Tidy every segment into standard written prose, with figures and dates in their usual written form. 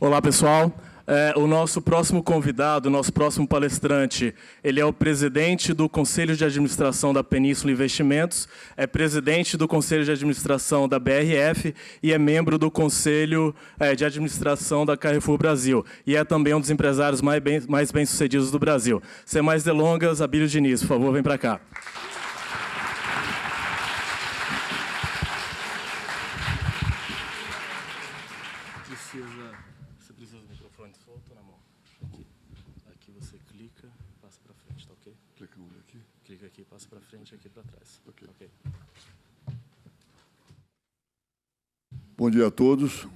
Olá, pessoal. O nosso próximo convidado, o nosso próximo palestrante, ele é o presidente do Conselho de Administração da Península Investimentos, é presidente do Conselho de Administração da BRF e é membro do Conselho de Administração da Carrefour Brasil. E é também um dos empresários mais bem-sucedidos do Brasil. Sem mais delongas, Abílio Diniz, por favor, vem para cá. Você precisa do microfone solto na mão? Aqui você clica, passa para frente, tá ok? Clica onde aqui? Clica aqui, passa para frente, aqui para trás. Ok. Ok. Bom dia a todos.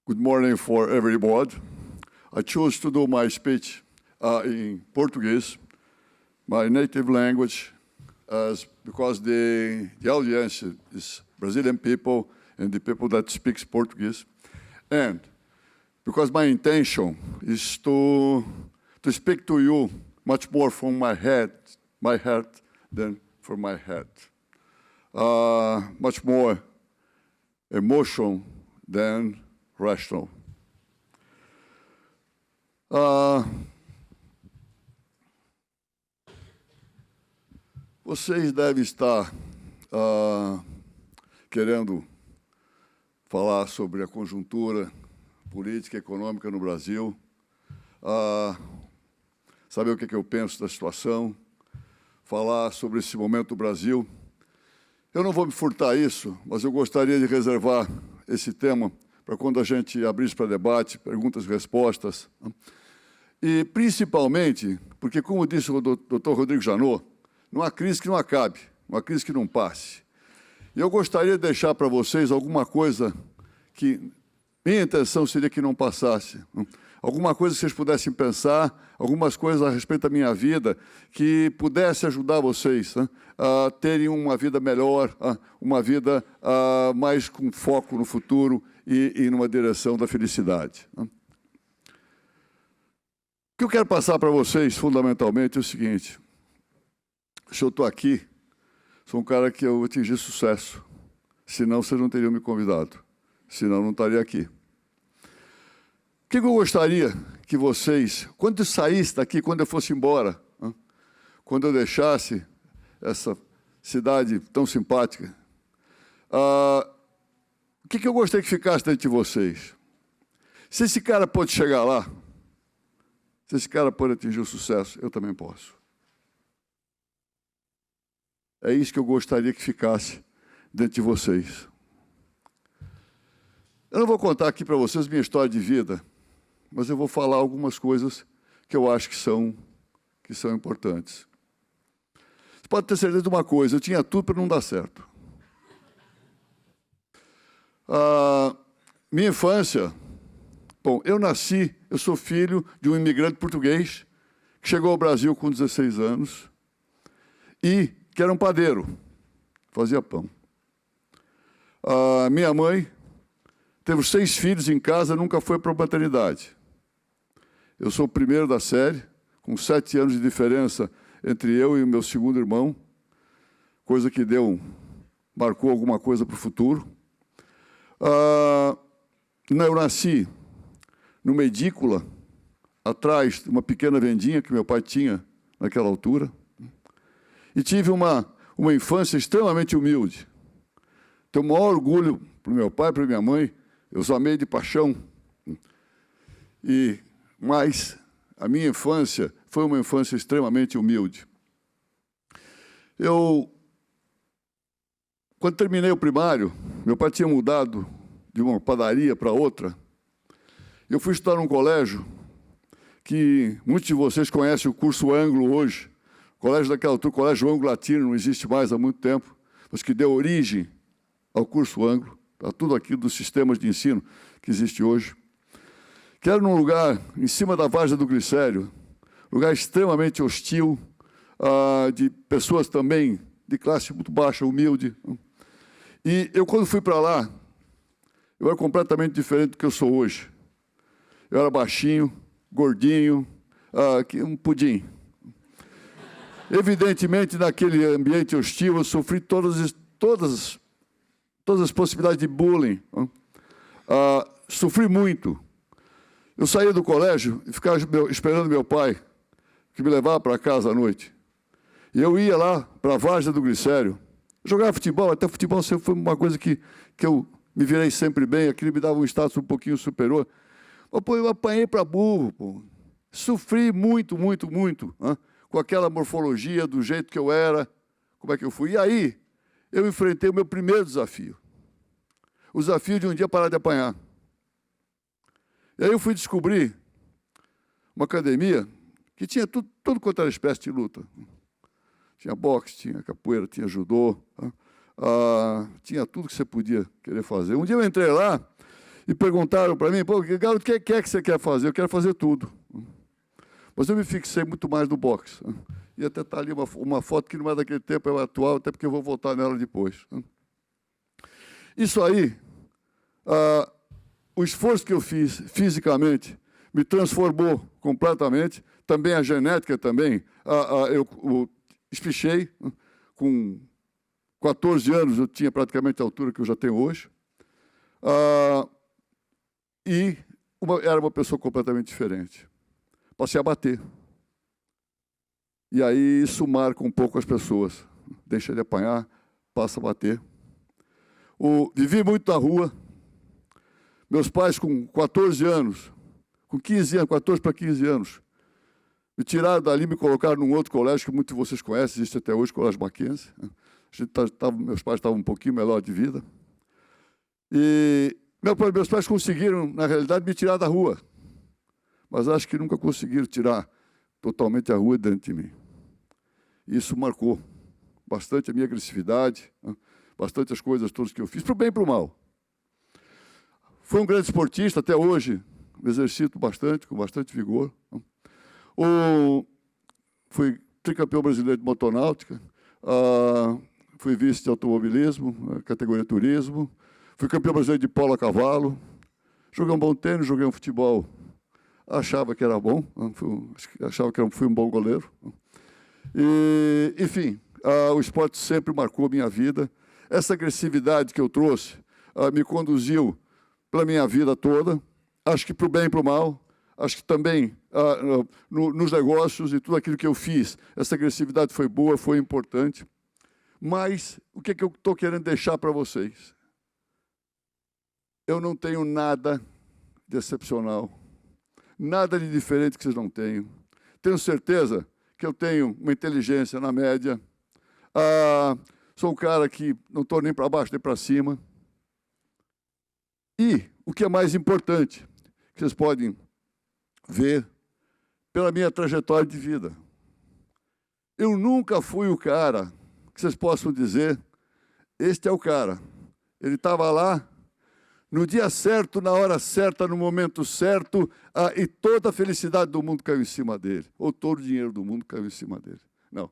Good morning for everybody. I chose to do my speech in Portuguese, my native language, because the audience is Brazilian people and the people that speaks Portuguese. And because my intention is to speak to you much more from my heart than from my head. Much more emotion than rational. Vocês devem estar querendo falar sobre a conjuntura política e econômica no Brasil, saber o que eu penso da situação, falar sobre esse momento do Brasil. Eu não vou me furtar isso, mas eu gostaria de reservar esse tema para quando a gente abrisse para debate, perguntas e respostas. E, principalmente, porque, como disse o doutor Rodrigo Janot, não há crise que não acabe, não há crise que não passe. E eu gostaria de deixar para vocês alguma coisa que minha intenção seria que não passasse. Alguma coisa que vocês pudessem pensar, algumas coisas a respeito da minha vida que pudesse ajudar vocês a terem uma vida melhor, uma vida mais com foco no futuro e numa direção da felicidade. O que eu quero passar para vocês, fundamentalmente, é o seguinte. Se eu estou aqui, sou um cara que eu atingi sucesso. Senão, vocês não teriam me convidado. Senão, não estaria aqui. O que eu gostaria que vocês, quando eu saísse daqui, quando eu fosse embora, quando eu deixasse essa cidade tão simpática, o que eu gostaria que ficasse dentro de vocês? Se esse cara pode chegar lá, se esse cara pode atingir o sucesso, eu também posso. É isso que eu gostaria que ficasse dentro de vocês. Eu não vou contar aqui para vocês minha história de vida, mas eu vou falar algumas coisas que eu acho que são importantes. Você pode ter certeza de uma coisa, eu tinha tudo para não dar certo. Minha infância, bom, eu sou filho de um imigrante português que chegou ao Brasil com 16 anos e que era um padeiro, fazia pão. Minha mãe teve 6 filhos em casa, nunca foi para a maternidade. Eu sou o primeiro da série, com 7 anos de diferença entre eu e o meu segundo irmão, coisa que marcou alguma coisa para o futuro. Eu nasci numa edícula, atrás de uma pequena vendinha que meu pai tinha naquela altura, e tive uma infância extremamente humilde. Tenho o maior orgulho para o meu pai e para a minha mãe, eu os amei de paixão. Mas a minha infância foi uma infância extremamente humilde. Quando terminei o primário, meu pai tinha mudado de uma padaria para outra. Eu fui estudar num colégio que muitos de vocês conhecem o curso Anglo hoje. O colégio daquela altura, o colégio Anglo-Latino, não existe mais há muito tempo, mas que deu origem ao curso Anglo, a tudo aquilo dos sistemas de ensino que existe hoje. Que era num lugar, em cima da Várzea do Glicério, lugar extremamente hostil, de pessoas também de classe muito baixa, humilde. E eu, quando fui para lá, eu era completamente diferente do que eu sou hoje. Eu era baixinho, gordinho, um pudim. Evidentemente, naquele ambiente hostil, eu sofri todas as possibilidades de bullying. Sofri muito. Eu saía do colégio e ficava esperando meu pai, que me levava para casa à noite. E eu ia lá para a Várzea do Glicério. Jogava futebol, até futebol sempre foi uma coisa que eu me virei sempre bem, aquilo me dava um status um pouquinho superior. Mas, pô, eu apanhei para burro, pô. Sofri muito, muito, muito, hein? Com aquela morfologia, do jeito que eu era, como é que eu fui. E aí, eu enfrentei o meu primeiro desafio. O desafio de um dia parar de apanhar. E aí eu fui descobrir uma academia que tinha tudo quanto era espécie de luta. Tinha boxe, tinha capoeira, tinha judô, tinha tudo que você podia querer fazer. Um dia eu entrei lá e perguntaram para mim, pô, garoto, o que é que você quer fazer? Eu quero fazer tudo. Mas eu me fixei muito mais no boxe. E até está ali uma foto que não é daquele tempo, é atual, até porque eu vou voltar nela depois. Isso aí, o esforço que eu fiz fisicamente me transformou completamente. Também a genética também. Eu espichei. Com 14 anos, eu tinha praticamente a altura que eu já tenho hoje. E era uma pessoa completamente diferente. Passei a bater. E aí isso marca um pouco as pessoas. Deixa de apanhar, passa a bater. Vivi muito na rua. Meus pais, com 14 anos, com 15 anos, 14 para 15 anos, me tiraram dali e me colocaram num outro colégio que muitos de vocês conhecem, existe até hoje, o Colégio Mackenzie. Meus pais estavam um pouquinho melhor de vida. E meus pais conseguiram, na realidade, me tirar da rua. Mas acho que nunca conseguiram tirar totalmente a rua dentro de mim. Isso marcou bastante a minha agressividade, bastante as coisas todas que eu fiz, para o bem e para o mal. Fui um grande esportista, até hoje me exercito bastante, com bastante vigor. Fui tricampeão brasileiro de motonáutica, fui vice de automobilismo, categoria turismo, fui campeão brasileiro de polo a cavalo, joguei um bom tênis, joguei um futebol, achava que era bom, achava que fui um bom goleiro. E, enfim, o esporte sempre marcou a minha vida. Essa agressividade que eu trouxe me conduziu pela minha vida toda, acho que para o bem e para o mal, acho que também nos negócios e tudo aquilo que eu fiz, essa agressividade foi boa, foi importante. Mas o que eu estou querendo deixar para vocês? Eu não tenho nada de excepcional, nada de diferente que vocês não tenham. Tenho certeza que eu tenho uma inteligência na média. Sou um cara que não estou nem para baixo nem para cima. E o que é mais importante, que vocês podem ver pela minha trajetória de vida. Eu nunca fui o cara que vocês possam dizer, este é o cara. Ele estava lá, no dia certo, na hora certa, no momento certo, e toda a felicidade do mundo caiu em cima dele, ou todo o dinheiro do mundo caiu em cima dele. Não.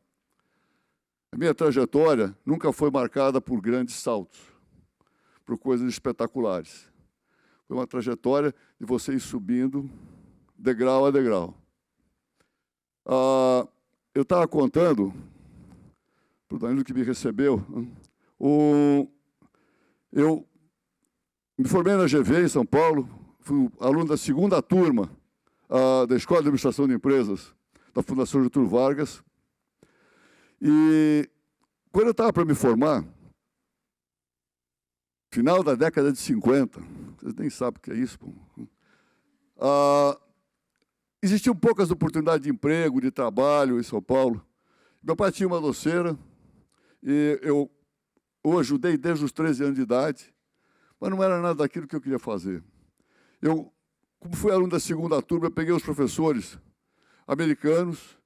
A minha trajetória nunca foi marcada por grandes saltos, por coisas espetaculares. Foi uma trajetória de você ir subindo degrau a degrau. Eu estava contando para o Danilo que me recebeu, eu me formei na GV em São Paulo, fui aluno da segunda turma da Escola de Administração de Empresas da Fundação Getúlio Vargas. E quando eu estava para me formar, final da década de 50, vocês nem sabem o que é isso, pô. Existiam poucas oportunidades de emprego, de trabalho em São Paulo. Meu pai tinha uma doceira, e eu o ajudei desde os 13 anos de idade, mas não era nada daquilo que eu queria fazer. Como fui aluno da segunda turma, eu peguei os professores americanos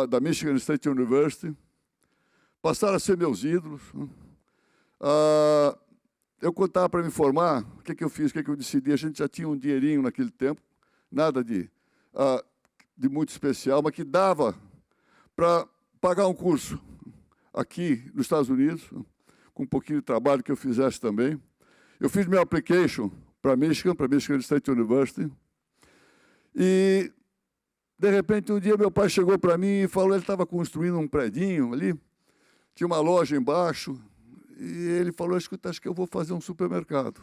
da Michigan State University, passaram a ser meus ídolos. Eu contava para me formar, o que eu fiz, o que eu decidi. A gente já tinha um dinheirinho naquele tempo, nada de muito especial, mas que dava para pagar um curso aqui nos Estados Unidos, com um pouquinho de trabalho que eu fizesse também. Eu fiz meu application para Michigan State University, e, de repente, um dia meu pai chegou para mim e falou, ele estava construindo um predinho ali, tinha uma loja embaixo, e ele falou, escuta, acho que eu vou fazer um supermercado.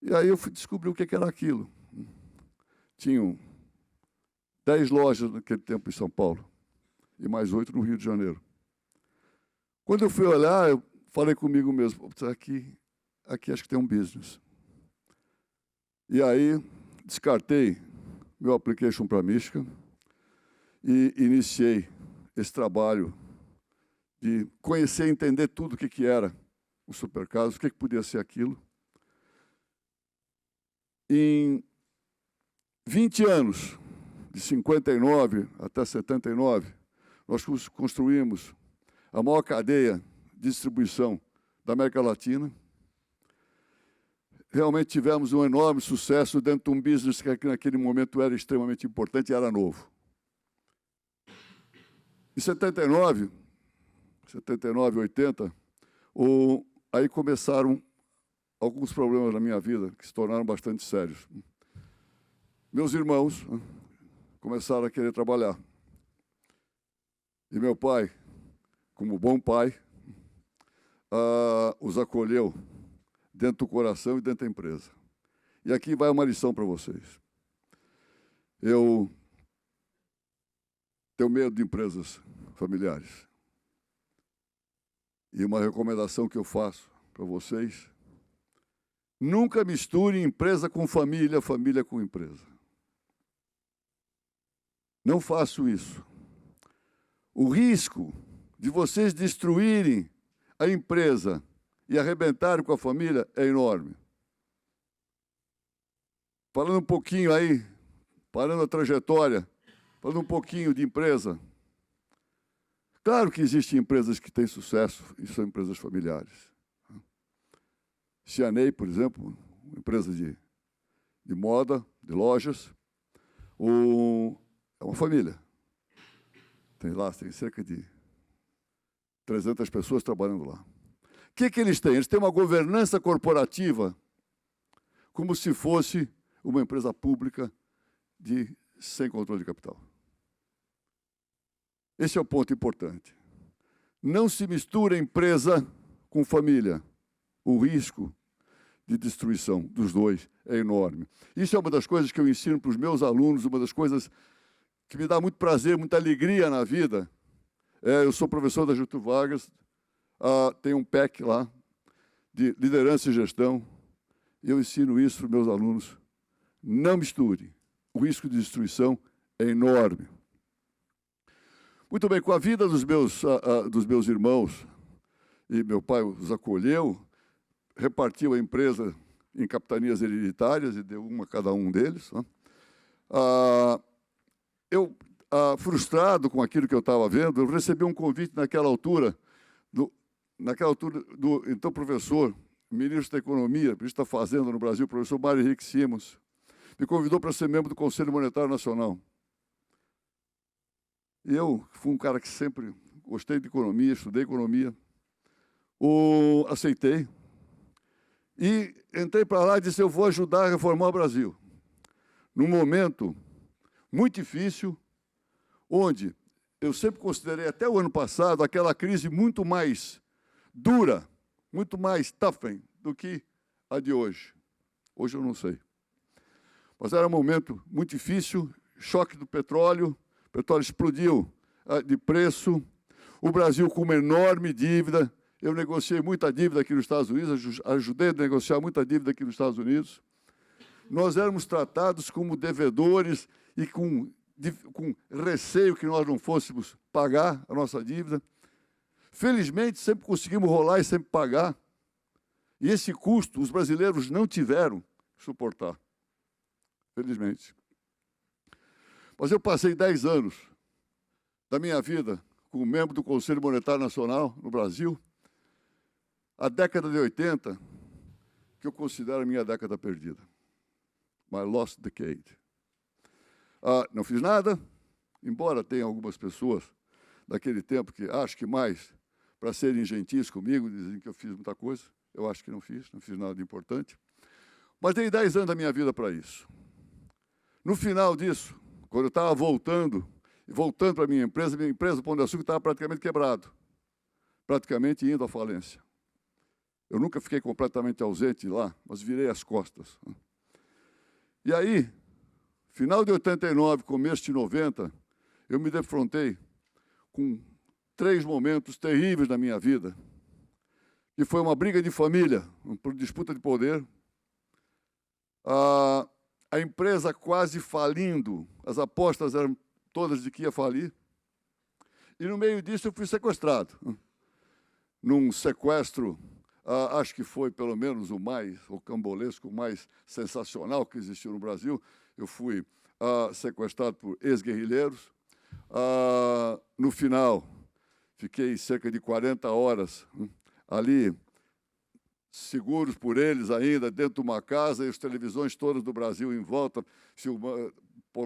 E aí eu fui descobrir o que era aquilo. Tinham 10 lojas naquele tempo em São Paulo e mais 8 no Rio de Janeiro. Quando eu fui olhar, eu falei comigo mesmo, aqui acho que tem um business. E aí descartei meu application para Mística e iniciei esse trabalho de conhecer e entender tudo o que era o supercaso, o que podia ser aquilo. Em 20 anos, de 59 até 79, nós construímos a maior cadeia de distribuição da América Latina. Realmente tivemos um enorme sucesso dentro de um business que naquele momento era extremamente importante e era novo. Em 79, 80, aí começaram alguns problemas na minha vida que se tornaram bastante sérios. Meus irmãos começaram a querer trabalhar. E meu pai, como bom pai, os acolheu dentro do coração e dentro da empresa. E aqui vai uma lição para vocês. Eu tenho medo de empresas familiares. E uma recomendação que eu faço para vocês: nunca misture empresa com família, família com empresa. Não faço isso. O risco de vocês destruírem a empresa e arrebentarem com a família é enorme. Falando um pouquinho aí, parando a trajetória, falando um pouquinho de empresa. Claro que existem empresas que têm sucesso e são empresas familiares. C&A, por exemplo, uma empresa de moda, de lojas, é uma família. Tem cerca de 300 pessoas trabalhando lá. O que eles têm? Eles têm uma governança corporativa como se fosse uma empresa pública sem controle de capital. Esse é o ponto importante. Não se mistura empresa com família. O risco de destruição dos dois é enorme. Isso é uma das coisas que eu ensino para os meus alunos, uma das coisas que me dá muito prazer, muita alegria na vida. Eu sou professor da Getúlio Vargas, tem um PEC lá, de liderança e gestão, e eu ensino isso para os meus alunos. Não misture. O risco de destruição é enorme. Muito bem, com a vida dos meus irmãos, e meu pai os acolheu, repartiu a empresa em capitanias hereditárias e deu uma a cada um deles. Eu, frustrado com aquilo que eu estava vendo, eu recebi um convite naquela altura do então professor, ministro da Economia, ministro da Fazenda no Brasil, professor Mário Henrique Simons, me convidou para ser membro do Conselho Monetário Nacional. E eu fui um cara que sempre gostei de economia, estudei economia, aceitei, e entrei para lá e disse, eu vou ajudar a reformar o Brasil. Num momento muito difícil, onde eu sempre considerei, até o ano passado, aquela crise muito mais dura, muito mais tough do que a de hoje. Hoje eu não sei. Mas era um momento muito difícil, choque do petróleo, o petróleo explodiu de preço, o Brasil com uma enorme dívida. Eu negociei muita dívida aqui nos Estados Unidos, ajudei a negociar muita dívida aqui nos Estados Unidos. Nós éramos tratados como devedores e com receio que nós não fôssemos pagar a nossa dívida. Felizmente, sempre conseguimos rolar e sempre pagar. E esse custo, os brasileiros não tiveram que suportar. Felizmente. Mas eu passei 10 anos da minha vida como membro do Conselho Monetário Nacional no Brasil, a década de 80, que eu considero a minha década perdida. My lost decade. Não fiz nada, embora tenha algumas pessoas daquele tempo que acho que mais para serem gentis comigo, dizem que eu fiz muita coisa. Eu acho que não fiz nada de importante. Mas dei 10 anos da minha vida para isso. No final disso, quando eu estava voltando para a minha empresa, o Pão de Açúcar estava praticamente quebrado, praticamente indo à falência. Eu nunca fiquei completamente ausente lá, mas virei as costas. E aí, final de 89, começo de 90, eu me defrontei com 3 momentos terríveis da minha vida, que foi uma briga de família, por disputa de poder, a empresa quase falindo, as apostas eram todas de que ia falir, e no meio disso eu fui sequestrado, num sequestro, acho que foi pelo menos o cambolesco, o mais sensacional que existiu no Brasil. Eu fui sequestrado por ex-guerrilheiros. No final, fiquei cerca de 40 horas ali, seguros por eles ainda, dentro de uma casa, e as televisões todas do Brasil em volta,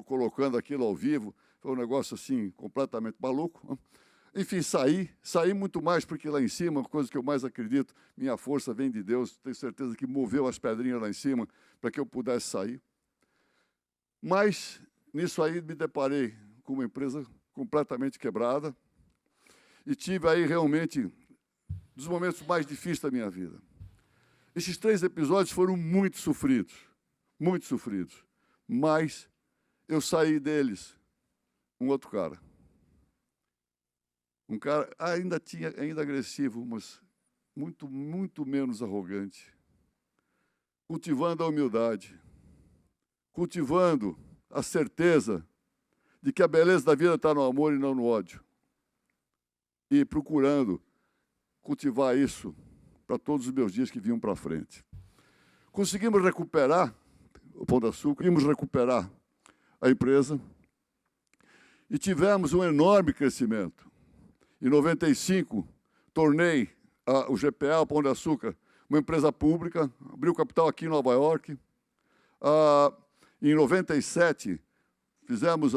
colocando aquilo ao vivo. Foi um negócio assim, completamente maluco. Enfim, saí muito mais, porque lá em cima, coisa que eu mais acredito, minha força vem de Deus, tenho certeza que moveu as pedrinhas lá em cima para que eu pudesse sair. Mas, nisso aí, me deparei com uma empresa completamente quebrada e tive aí realmente dos momentos mais difíceis da minha vida. Esses 3 episódios foram muito sofridos, mas eu saí deles um outro cara. Um cara ainda agressivo, mas muito menos arrogante, cultivando a humildade, cultivando a certeza de que a beleza da vida está no amor e não no ódio, e procurando cultivar isso para todos os meus dias que vinham para frente. Conseguimos recuperar o Pão de Açúcar, conseguimos recuperar a empresa e tivemos um enorme crescimento. Em 95, tornei o GPA, o Pão de Açúcar, uma empresa pública, abriu capital aqui em Nova York. Em 97, fizemos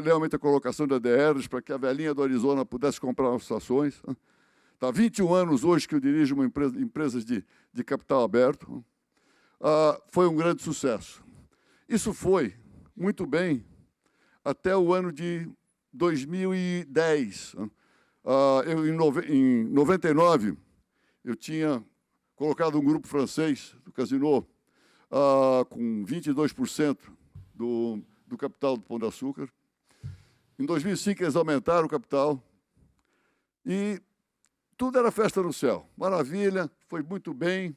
realmente a colocação de ADRs para que a velhinha do Arizona pudesse comprar nossas ações. Está há 21 anos hoje que eu dirijo uma empresa de capital aberto. Foi um grande sucesso. Isso foi muito bem até o ano de 2010. Em 99, eu tinha colocado um grupo francês do Casino com 22% do capital do Pão de Açúcar. Em 2005, eles aumentaram o capital e tudo era festa no céu. Maravilha, foi muito bem.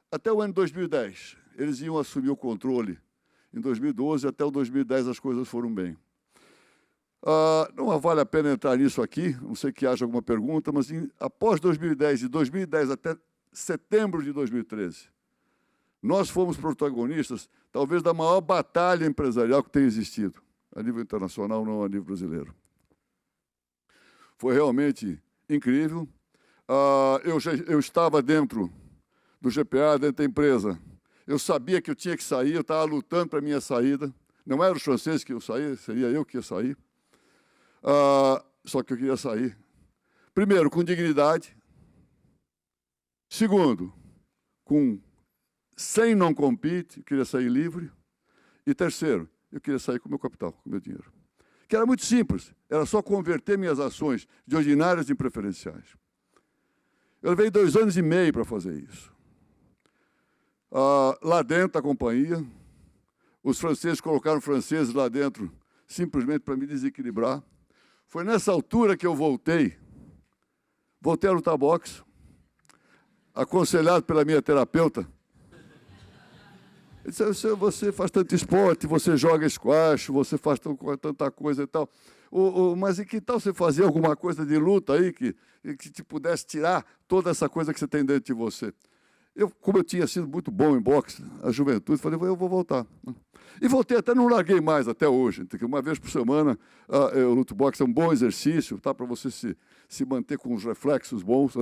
Até o ano de 2010. Eles iam assumir o controle. Em 2012, até o 2010, as coisas foram bem. Não vale a pena entrar nisso aqui, não sei que haja alguma pergunta, mas após 2010, de 2010 até setembro de 2013, nós fomos protagonistas, talvez, da maior batalha empresarial que tem existido, a nível internacional, não a nível brasileiro. Foi realmente incrível. Eu estava dentro do GPA, dentro da empresa. Eu sabia que eu tinha que sair, eu estava lutando para a minha saída. Não era os franceses que iam sair, seria eu que ia sair. Só que eu queria sair. Primeiro, com dignidade. Segundo, sem non-compete, eu queria sair livre. E terceiro, eu queria sair com o meu capital, com o meu dinheiro. Que era muito simples, era só converter minhas ações de ordinárias em preferenciais. Eu levei 2 anos e meio para fazer isso. Lá dentro da companhia, os franceses colocaram franceses lá dentro simplesmente para me desequilibrar. Foi nessa altura que eu voltei a lutar boxe, aconselhado pela minha terapeuta. Ele disse: você faz tanto esporte, você joga squash, você faz tanta coisa e tal. Mas e que tal você fazer alguma coisa de luta aí que te pudesse tirar toda essa coisa que você tem dentro de você? Como eu tinha sido muito bom em boxe, a juventude, falei, eu vou voltar. E voltei, até não larguei mais até hoje. Uma vez por semana eu luto boxe, é um bom exercício, tá, para você se manter com os reflexos bons,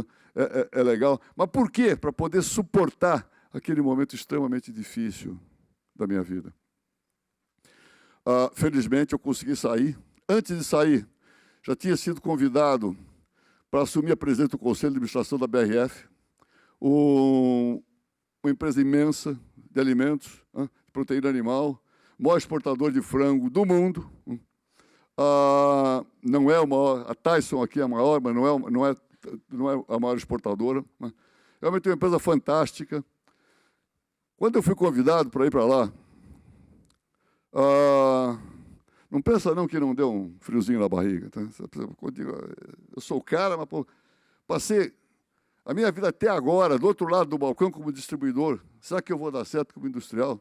é legal. Mas por quê? Para poder suportar aquele momento extremamente difícil da minha vida. Felizmente, eu consegui sair. Antes de sair, já tinha sido convidado para assumir a presidência do Conselho de Administração da BRF, uma empresa imensa de alimentos, de proteína animal, maior exportador de frango do mundo. Não é a maior, a Tyson aqui é a maior, mas não é a maior exportadora. Realmente é uma empresa fantástica. Quando eu fui convidado para ir para lá, não pensa não que não deu um friozinho na barriga. Tá? Eu sou o cara, mas pô, passei a minha vida até agora, do outro lado do balcão, como distribuidor. Será que eu vou dar certo como industrial?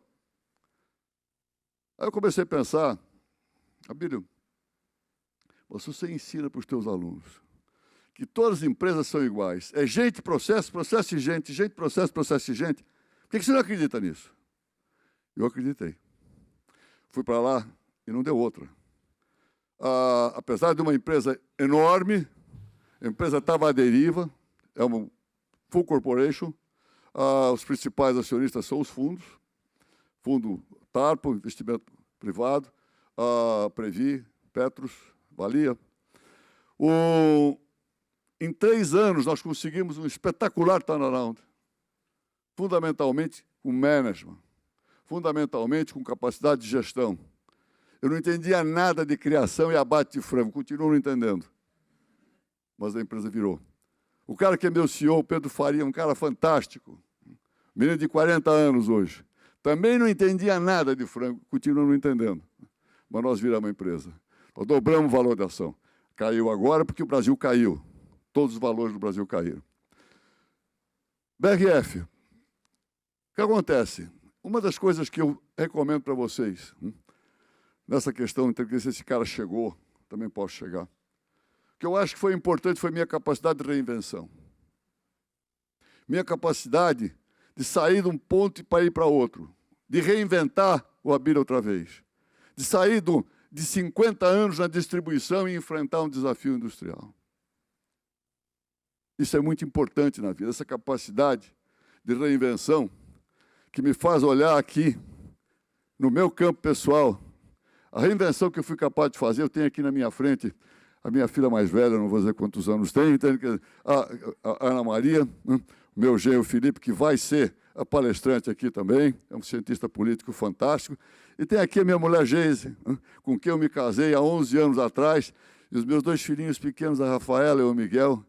Aí eu comecei a pensar, Abílio, você ensina para os teus alunos que todas as empresas são iguais. É gente, processo, processo e gente, gente, processo, processo e gente. Por que você não acredita nisso? Eu acreditei. Fui para lá e não deu outra. Apesar de uma empresa enorme, a empresa estava à deriva, é uma full corporation, os principais acionistas são os fundos, fundo Tarpo, investimento privado, Previ, Petros, Valia. Em 3 anos, nós conseguimos um espetacular turnaround, fundamentalmente com management, fundamentalmente com capacidade de gestão. Eu não entendia nada de criação e abate de frango, continuo não entendendo. Mas a empresa virou. O cara que é meu CEO, Pedro Faria, um cara fantástico, menino de 40 anos hoje, também não entendia nada de frango, continuo não entendendo. Mas nós viramos a empresa. Nós dobramos o valor da ação. Caiu agora porque o Brasil caiu. Todos os valores do Brasil caíram. BRF. O que acontece? Uma das coisas que eu recomendo para vocês, nessa questão de se esse cara chegou, também posso chegar. O que eu acho que foi importante foi minha capacidade de reinvenção. Minha capacidade de sair de um ponto para ir para outro. De reinventar o Abílio outra vez. De sair de 50 anos na distribuição e enfrentar um desafio industrial. Isso é muito importante na vida, essa capacidade de reinvenção que me faz olhar aqui, no meu campo pessoal, a reinvenção que eu fui capaz de fazer. Eu tenho aqui na minha frente a minha filha mais velha, não vou dizer quantos anos tem, a Ana Maria, o meu genro Felipe, que vai ser a palestrante aqui também, é um cientista político fantástico. E tem aqui a minha mulher Geise, com quem eu me casei há 11 anos atrás, e os meus 2 filhinhos pequenos, a Rafaela e o Miguel.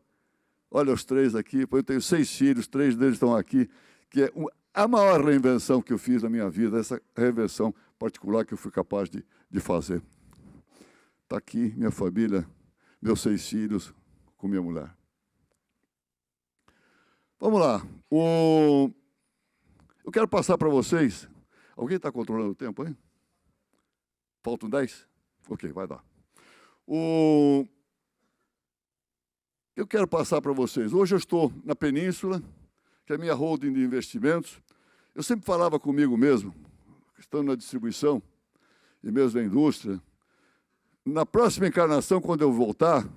Olha os 3 aqui, eu tenho 6 filhos, 3 deles estão aqui, que é a maior reinvenção que eu fiz na minha vida, essa reinvenção particular que eu fui capaz de fazer. Está aqui minha família, meus 6 filhos, com minha mulher. Vamos lá. Eu quero passar para vocês. Alguém está controlando o tempo aí? Faltam 10? Ok, vai dar. Eu quero passar para vocês. Hoje eu estou na Península, que é a minha holding de investimentos. Eu sempre falava comigo mesmo, estando na distribuição e mesmo na indústria, na próxima encarnação, quando eu voltar,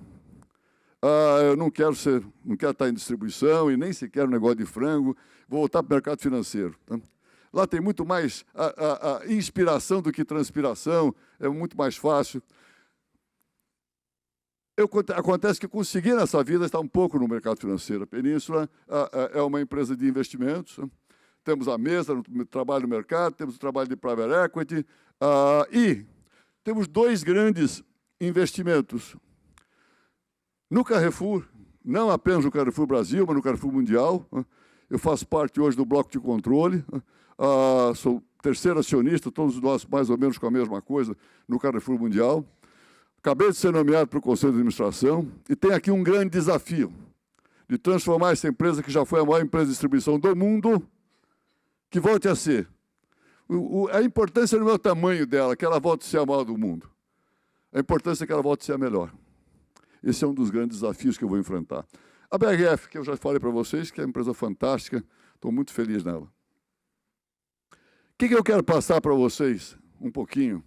eu não quero estar em distribuição e nem sequer no negócio de frango, vou voltar para o mercado financeiro. Tá? Lá tem muito mais a inspiração do que transpiração, é muito mais fácil. Acontece que conseguir nessa vida estar um pouco no mercado financeiro. A Península é uma empresa de investimentos, temos a mesa, no trabalho no mercado, temos o trabalho de private equity, e temos 2 grandes investimentos. No Carrefour, não apenas no Carrefour Brasil, mas no Carrefour Mundial. Eu faço parte hoje do bloco de controle, sou 3º acionista, todos nós mais ou menos com a mesma coisa, no Carrefour Mundial. Acabei de ser nomeado para o Conselho de Administração e tem aqui um grande desafio de transformar essa empresa, que já foi a maior empresa de distribuição do mundo, que volte a ser. A importância não é o tamanho dela, que ela volte a ser a maior do mundo. A importância é que ela volte a ser a melhor. Esse é um dos grandes desafios que eu vou enfrentar. A BRF, que eu já falei para vocês, que é uma empresa fantástica, estou muito feliz nela. O que eu quero passar para vocês um pouquinho?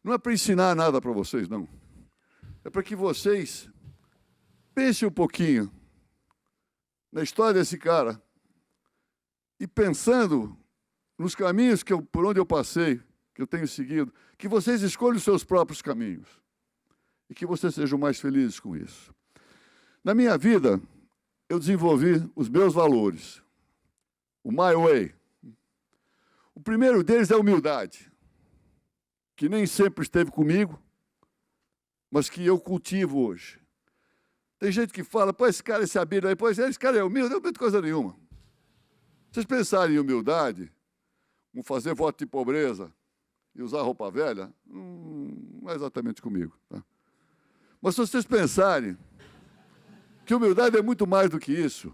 Não é para ensinar nada para vocês, não. É para que vocês pensem um pouquinho na história desse cara e pensando nos caminhos por onde eu passei, que eu tenho seguido, que vocês escolham os seus próprios caminhos e que vocês sejam mais felizes com isso. Na minha vida, eu desenvolvi os meus valores, o My Way. O primeiro deles é a humildade, que nem sempre esteve comigo, mas que eu cultivo hoje. Tem gente que fala, pô, esse Abílio aí, pô, esse cara é humilde, não é humilde coisa nenhuma. Vocês pensarem em humildade, como fazer voto de pobreza e usar roupa velha, não é exatamente comigo. Tá? Mas se vocês pensarem que humildade é muito mais do que isso,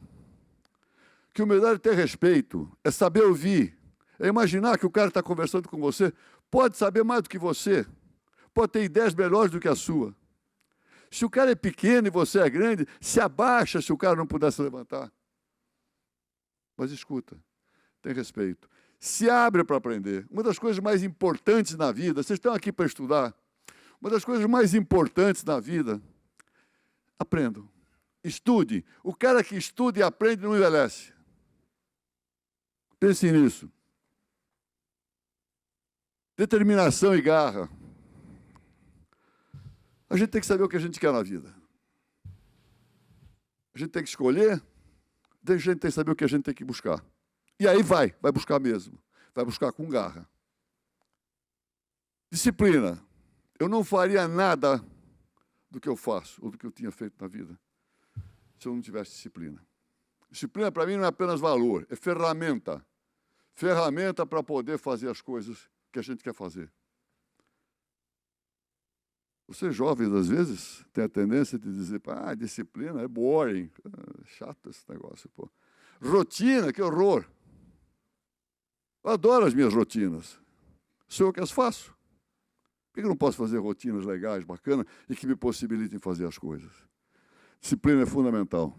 que humildade é ter respeito, é saber ouvir, é imaginar que o cara está conversando com você, pode saber mais do que você, pode ter ideias melhores do que a sua. Se o cara é pequeno e você é grande, se abaixa se o cara não puder se levantar. Mas escuta, tem respeito. Se abre para aprender. Uma das coisas mais importantes na vida, vocês estão aqui para estudar, uma das coisas mais importantes na vida, aprendam. Estude. O cara que estuda e aprende não envelhece. Pense nisso. Determinação e garra. A gente tem que saber o que a gente quer na vida. A gente tem que escolher, a gente tem que saber o que a gente tem que buscar. E aí vai buscar mesmo. Vai buscar com garra. Disciplina. Eu não faria nada do que eu faço, ou do que eu tinha feito na vida, se eu não tivesse disciplina. Disciplina, para mim, não é apenas valor, é ferramenta. Ferramenta para poder fazer as coisas que a gente quer fazer. Vocês jovens, às vezes, têm a tendência de dizer, disciplina é boring, chato esse negócio. Pô. Rotina, que horror. Eu adoro as minhas rotinas. Sou eu que as faço. Por que eu não posso fazer rotinas legais, bacanas, e que me possibilitem fazer as coisas? Disciplina é fundamental.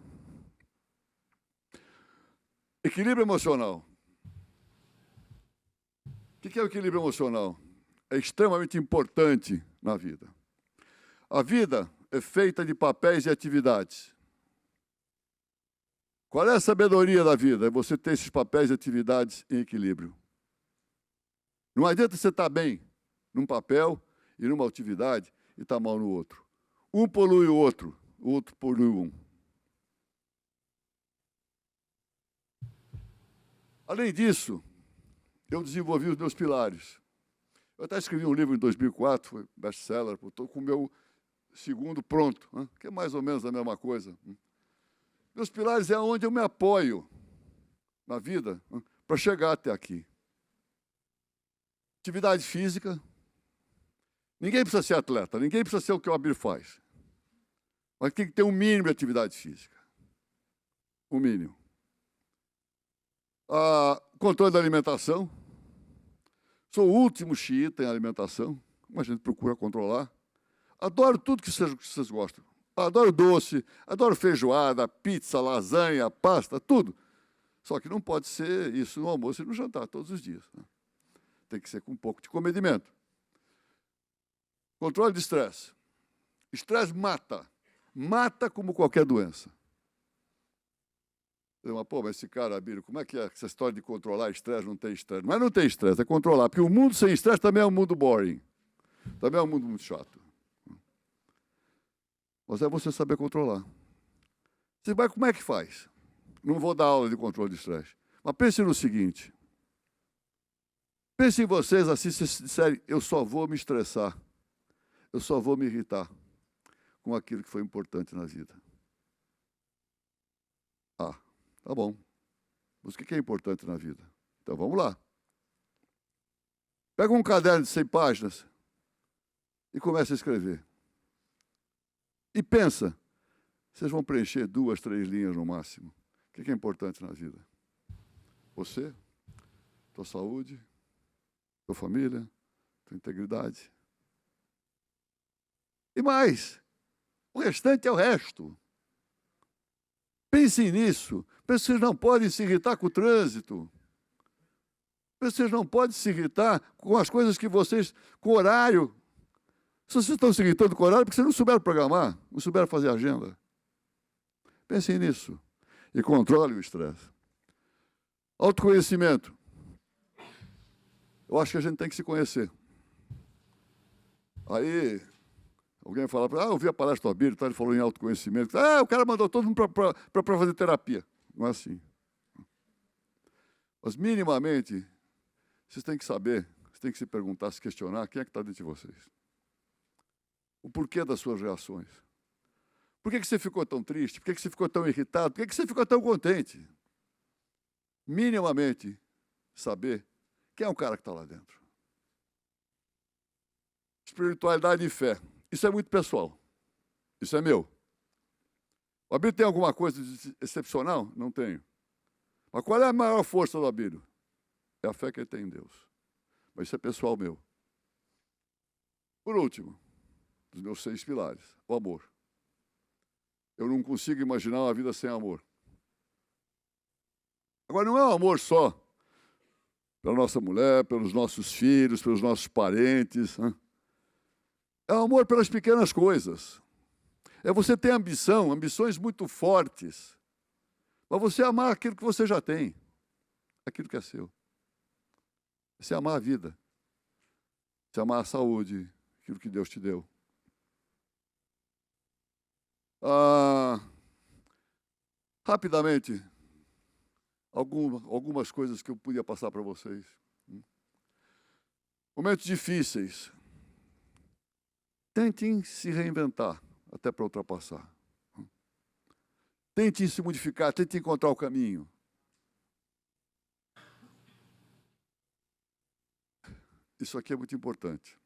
Equilíbrio emocional. O que é o equilíbrio emocional? É extremamente importante na vida. A vida é feita de papéis e atividades. Qual é a sabedoria da vida? É você ter esses papéis e atividades em equilíbrio. Não adianta você estar bem num papel e numa atividade e estar mal no outro. Um polui o outro polui um. Além disso, eu desenvolvi os meus pilares. Eu até escrevi um livro em 2004, foi best-seller, estou com o meu segundo pronto, que é mais ou menos a mesma coisa. Meus pilares é onde eu me apoio na vida para chegar até aqui. Atividade física. Ninguém precisa ser atleta, ninguém precisa ser o que o Abílio faz. Mas tem que ter um mínimo de atividade física. O mínimo. Controle da alimentação. Sou o último xiita em alimentação, mas a gente procura controlar. Adoro tudo que vocês gostam. Adoro doce, adoro feijoada, pizza, lasanha, pasta, tudo. Só que não pode ser isso no almoço e no jantar todos os dias. Né? Tem que ser com um pouco de comedimento. Controle de estresse. Estresse mata. Mata como qualquer doença. Mas esse cara, Abílio, como é que é essa história de controlar estresse? Não tem estresse. Mas não tem estresse, é controlar. Porque o mundo sem estresse também é um mundo boring. Também é um mundo muito chato. Mas é você saber controlar. Você vai, como é que faz? Não vou dar aula de controle de estresse. Mas pense no seguinte. Pense em vocês assim, se disserem, eu só vou me estressar. Eu só vou me irritar com aquilo que foi importante na vida. Tá bom. Mas o que é importante na vida? Então vamos lá. Pega um caderno de 100 páginas e começa a escrever. E pensa, vocês vão preencher 2, 3 linhas no máximo. O que é importante na vida? Você, tua saúde, tua família, tua integridade. E mais, o restante é o resto. Pensem nisso. Vocês não podem se irritar com o trânsito. Vocês não podem se irritar com as coisas que vocês... com o horário. Se vocês estão se irritando com o horário, porque vocês não souberam programar, não souberam fazer agenda. Pensem nisso. E controle o estresse. Autoconhecimento. Eu acho que a gente tem que se conhecer. Aí... alguém fala, eu vi a palestra do Abílio, ele falou em autoconhecimento. O cara mandou todo mundo para fazer terapia. Não é assim. Mas, minimamente, vocês têm que saber, vocês têm que se perguntar, se questionar, quem é que está dentro de vocês? O porquê das suas reações. Por que você ficou tão triste? Por que você ficou tão irritado? Por que você ficou tão contente? Minimamente saber quem é o cara que está lá dentro. Espiritualidade e fé. Isso é muito pessoal. Isso é meu. O Abílio tem alguma coisa de excepcional? Não tenho. Mas qual é a maior força do Abílio? É a fé que ele tem em Deus. Mas isso é pessoal meu. Por último, dos meus 6 pilares, o amor. Eu não consigo imaginar uma vida sem amor. Agora, não é um amor só pela nossa mulher, pelos nossos filhos, pelos nossos parentes. Né? É um amor pelas pequenas coisas. É você ter ambição, ambições muito fortes, mas você amar aquilo que você já tem, aquilo que é seu. Você amar a vida, você amar a saúde, aquilo que Deus te deu. Rapidamente, algumas coisas que eu podia passar para vocês. Momentos difíceis. Tentem se reinventar até para ultrapassar. Tentem se modificar, tentem encontrar o caminho. Isso aqui é muito importante.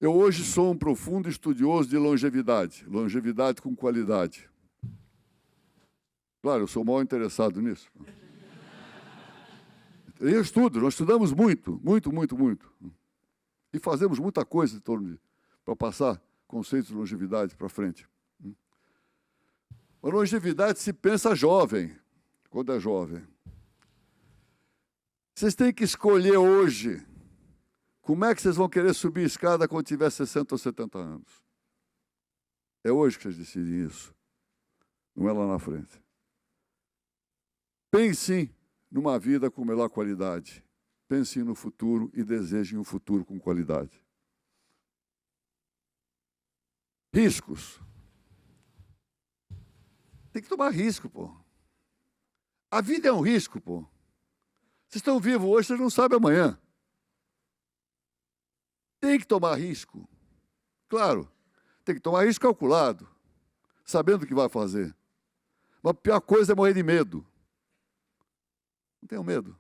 Eu hoje sou um profundo estudioso de longevidade, longevidade com qualidade. Claro, eu sou mal interessado nisso. Eu estudo, nós estudamos muito, muito, muito, muito. E fazemos muita coisa em torno para passar conceitos de longevidade para frente. A longevidade se pensa jovem, quando é jovem. Vocês têm que escolher hoje como é que vocês vão querer subir a escada quando tiver 60 ou 70 anos. É hoje que vocês decidem isso, não é lá na frente. Pensem numa vida com melhor qualidade. Pensem no futuro e desejem um futuro com qualidade. Riscos. Tem que tomar risco, pô. A vida é um risco, pô. Vocês estão vivos hoje, vocês não sabem amanhã. Tem que tomar risco. Claro, tem que tomar risco calculado, sabendo o que vai fazer. Mas a pior coisa é morrer de medo. Não tenham medo.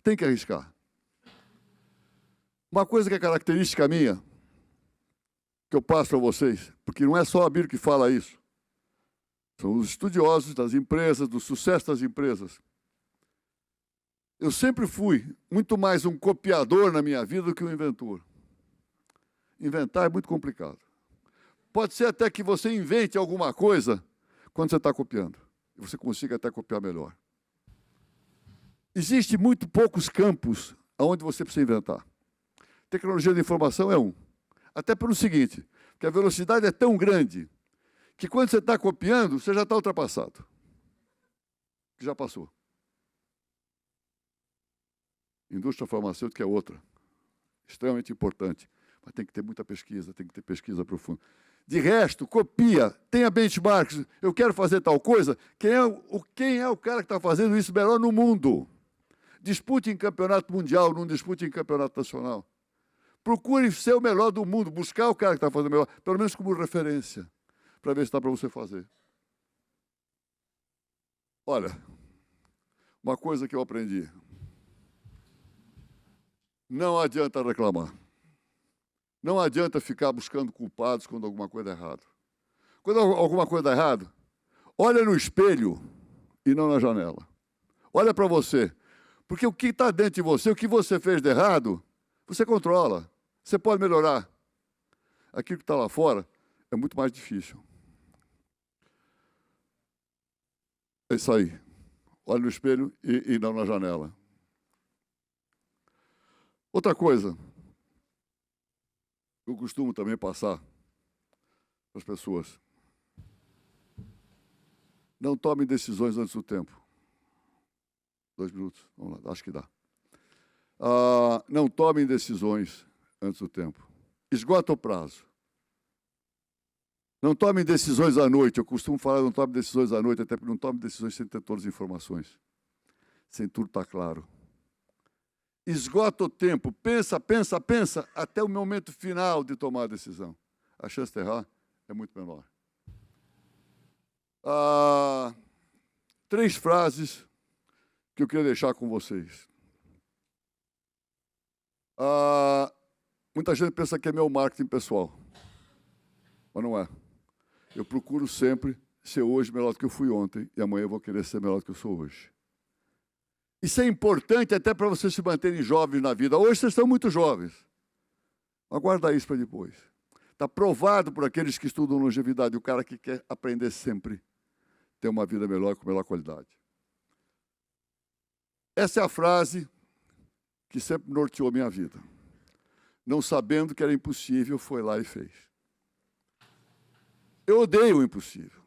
Tem que arriscar. Uma coisa que é característica minha, que eu passo para vocês, porque não é só a Abílio que fala isso. São os estudiosos das empresas, do sucesso das empresas. Eu sempre fui muito mais um copiador na minha vida do que um inventor. Inventar é muito complicado. Pode ser até que você invente alguma coisa quando você está copiando. E você consiga até copiar melhor. Existem muito poucos campos onde você precisa inventar. Tecnologia da informação é um. Até pelo seguinte, que a velocidade é tão grande que quando você está copiando, você já está ultrapassado. Já passou. Indústria farmacêutica é outra. Extremamente importante. Mas tem que ter muita pesquisa, tem que ter pesquisa profunda. De resto, copia, tenha benchmarks. Eu quero fazer tal coisa. Quem é o cara que está fazendo isso melhor no mundo? Dispute em campeonato mundial, não dispute em campeonato nacional. Procure ser o melhor do mundo, buscar o cara que está fazendo melhor, pelo menos como referência, para ver se dá para você fazer. Olha, uma coisa que eu aprendi. Não adianta reclamar. Não adianta ficar buscando culpados quando alguma coisa é errada. Quando alguma coisa dá errado, olha no espelho e não na janela. Olha para você. Porque o que está dentro de você, o que você fez de errado, você controla. Você pode melhorar. Aquilo que está lá fora é muito mais difícil. É isso aí. Olha no espelho e não na janela. Outra coisa, eu costumo também passar para as pessoas. Não tomem decisões antes do tempo. 2 minutos, vamos lá, acho que dá. Não tomem decisões antes do tempo. Esgota o prazo. Não tomem decisões à noite. Eu costumo falar não tomem decisões à noite, até porque não tomem decisões sem ter todas as informações. Sem tudo estar claro. Esgota o tempo. Pensa, pensa, pensa, até o momento final de tomar a decisão. A chance de errar é muito menor. 3 frases que eu queria deixar com vocês. Muita gente pensa que é meu marketing pessoal, mas não é. Eu procuro sempre ser hoje melhor do que eu fui ontem, e amanhã eu vou querer ser melhor do que eu sou hoje. Isso é importante até para vocês se manterem jovens na vida. Hoje vocês estão muito jovens. Aguarda isso para depois. Está provado por aqueles que estudam longevidade, o cara que quer aprender sempre, ter uma vida melhor, com melhor qualidade. Essa é a frase que sempre norteou a minha vida. Não sabendo que era impossível, foi lá e fez. Eu odeio o impossível.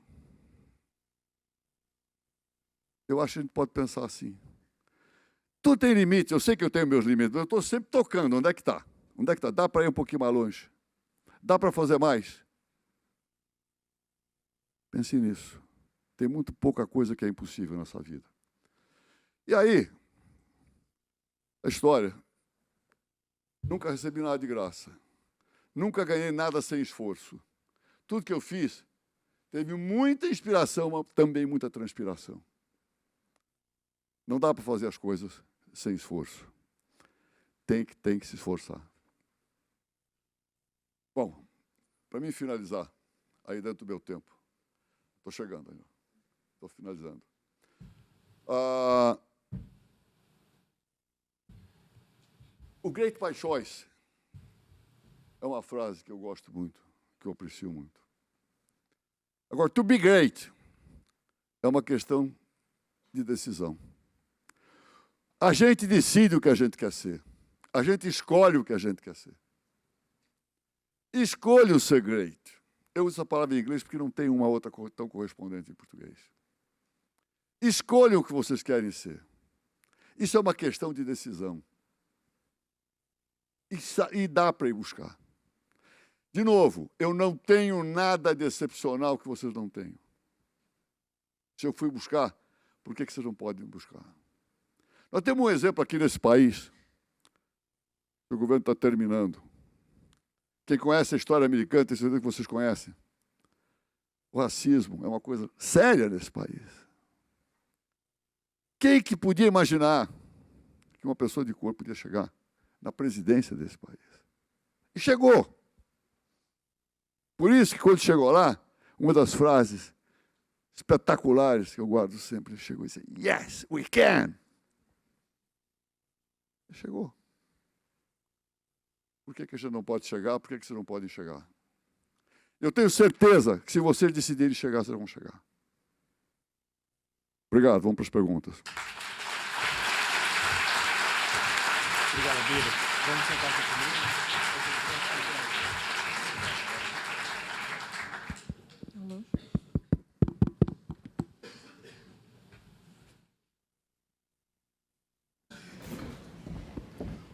Eu acho que a gente pode pensar assim. Tudo tem limite, eu sei que eu tenho meus limites, mas eu estou sempre tocando. Onde é que está? Onde é que está? Dá para ir um pouquinho mais longe? Dá para fazer mais? Pense nisso. Tem muito pouca coisa que é impossível nessa vida. E aí, a história. Nunca recebi nada de graça. Nunca ganhei nada sem esforço. Tudo que eu fiz teve muita inspiração, mas também muita transpiração. Não dá para fazer as coisas sem esforço. Tem que se esforçar. Bom, para mim finalizar, aí dentro do meu tempo, estou chegando ainda, estou finalizando. O Great by Choice é uma frase que eu gosto muito, que eu aprecio muito. Agora, to be great é uma questão de decisão. A gente decide o que a gente quer ser. A gente escolhe o que a gente quer ser. Escolha o ser great. Eu uso essa palavra em inglês porque não tem uma outra tão correspondente em português. Escolham o que vocês querem ser. Isso é uma questão de decisão. E dá para ir buscar. De novo, eu não tenho nada de excepcional que vocês não tenham. Se eu fui buscar, por que vocês não podem buscar? Nós temos um exemplo aqui nesse país, que o governo está terminando. Quem conhece a história americana, tem certeza que vocês conhecem. O racismo é uma coisa séria nesse país. Quem que podia imaginar que uma pessoa de cor podia chegar na presidência desse país? E chegou. Por isso que quando chegou lá, uma das frases espetaculares que eu guardo sempre, ele chegou e disse, yes, we can. Ele chegou. Por que a gente não pode chegar? Por que vocês não podem chegar? Eu tenho certeza que se vocês decidirem chegar, vocês vão chegar. Obrigado, vamos para as perguntas. Obrigado, Bíblia. Vamos sentar aqui comigo.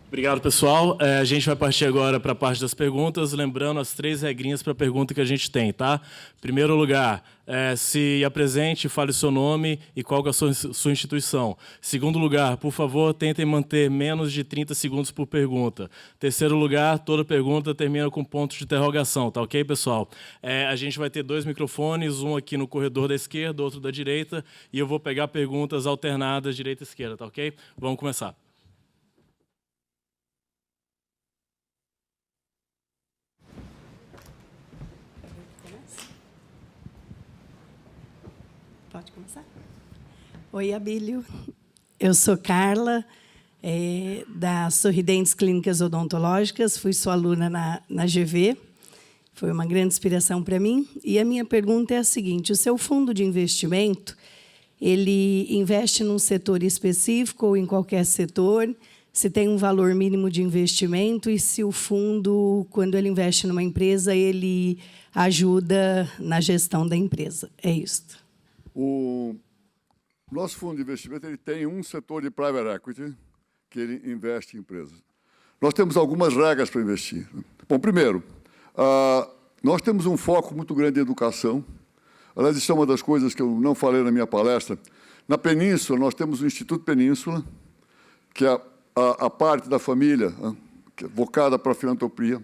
Obrigado, pessoal. A gente vai partir agora para a parte das perguntas, lembrando as 3 regrinhas para a pergunta que a gente tem, tá? Primeiro lugar, se apresente, fale o seu nome e qual que é a sua instituição. Segundo lugar, por favor, tentem manter menos de 30 segundos por pergunta. Terceiro lugar, toda pergunta termina com ponto de interrogação, tá ok, pessoal? A gente vai ter 2 microfones, um aqui no corredor da esquerda, outro da direita, e eu vou pegar perguntas alternadas direita e esquerda, tá ok? Vamos começar. Pode começar? Oi, Abílio. Eu sou Carla, da Sorridentes Clínicas Odontológicas. Fui sua aluna na GV. Foi uma grande inspiração para mim. E a minha pergunta é a seguinte. O seu fundo de investimento, ele investe num setor específico ou em qualquer setor? Se tem um valor mínimo de investimento e se o fundo, quando ele investe numa empresa, ele ajuda na gestão da empresa. É isso. O nosso fundo de investimento ele tem um setor de private equity que ele investe em empresas. Nós temos algumas regras para investir. Bom, primeiro, nós temos um foco muito grande em educação. Aliás, isso é uma das coisas que eu não falei na minha palestra. Na Península, nós temos o Instituto Península, que é a parte da família que é vocada para a filantropia.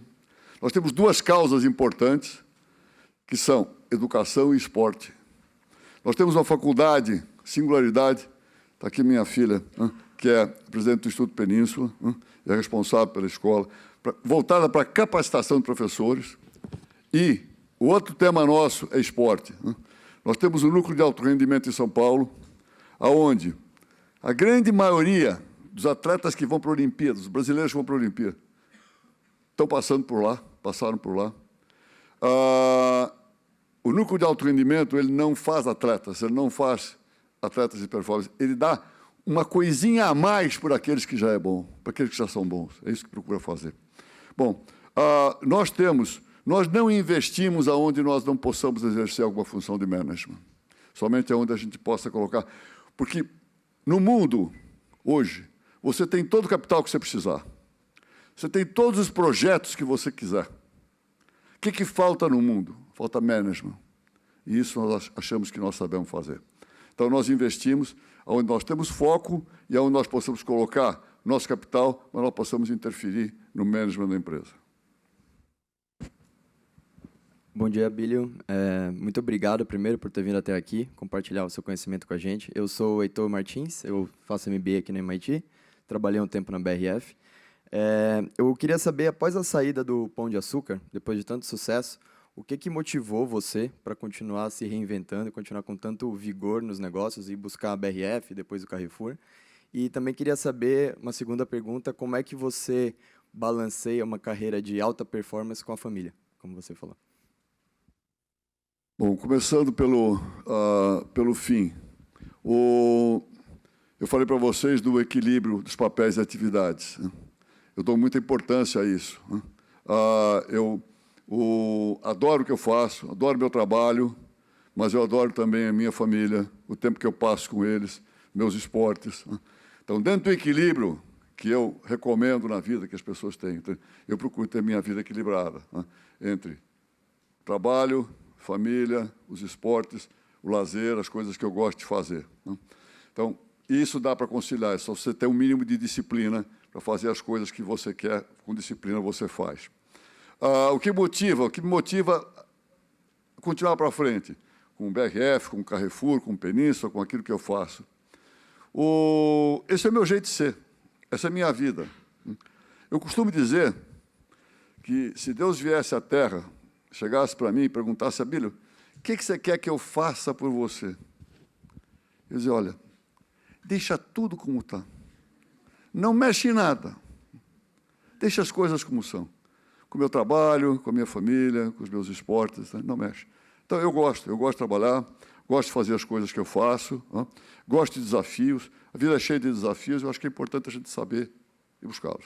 Nós temos 2 causas importantes, que são educação e esporte. Nós temos uma faculdade, singularidade, está aqui minha filha, que é presidente do Instituto Península, é responsável pela escola, voltada para a capacitação de professores. E o outro tema nosso é esporte. Nós temos um núcleo de alto rendimento em São Paulo, onde a grande maioria dos atletas que vão para a Olimpíada, os brasileiros que vão para a Olimpíada, estão passando por lá, passaram por lá. O núcleo de alto rendimento, ele não faz atletas, ele não faz atletas de performance, ele dá uma coisinha a mais por aqueles que já é bom, para aqueles que já são bons. É isso que procura fazer. Bom, nós não investimos aonde nós não possamos exercer alguma função de management, somente aonde a gente possa colocar, porque no mundo, hoje, você tem todo o capital que você precisar, você tem todos os projetos que você quiser. O que falta no mundo? Falta management. E isso nós achamos que nós sabemos fazer. Então, nós investimos onde nós temos foco e onde nós possamos colocar nosso capital, mas nós possamos interferir no management da empresa. Bom dia, Abílio. Muito obrigado, primeiro, por ter vindo até aqui, compartilhar o seu conhecimento com a gente. Eu sou o Heitor Martins, eu faço MBA aqui na MIT, trabalhei um tempo na BRF. Eu queria saber, após a saída do Pão de Açúcar, depois de tanto sucesso, o que motivou você para continuar se reinventando e continuar com tanto vigor nos negócios e buscar a BRF, depois o Carrefour? E também queria saber, uma segunda pergunta, como é que você balanceia uma carreira de alta performance com a família, como você falou? Bom, começando pelo fim. Eu falei para vocês do equilíbrio dos papéis e atividades. Eu dou muita importância a isso. Eu adoro o que eu faço, adoro meu trabalho, mas eu adoro também a minha família, o tempo que eu passo com eles, meus esportes. Então, dentro do equilíbrio que eu recomendo na vida que as pessoas têm, eu procuro ter minha vida equilibrada, entre trabalho, família, os esportes, o lazer, as coisas que eu gosto de fazer. Então, isso dá para conciliar, é só você ter um mínimo de disciplina para fazer as coisas que você quer, com disciplina você faz. O que me motiva a continuar para frente, com o BRF, com o Carrefour, com o Península, com aquilo que eu faço. Esse é o meu jeito de ser, essa é a minha vida. Eu costumo dizer que se Deus viesse à Terra, chegasse para mim e perguntasse, Abílio, o que você quer que eu faça por você? Eu dizia, olha, deixa tudo como está. Não mexe em nada. Deixa as coisas como são. Com o meu trabalho, com a minha família, com os meus esportes, não mexe. Então, eu gosto de trabalhar, gosto de fazer as coisas que eu faço, gosto de desafios. A vida é cheia de desafios, eu acho que é importante a gente saber e buscá-los.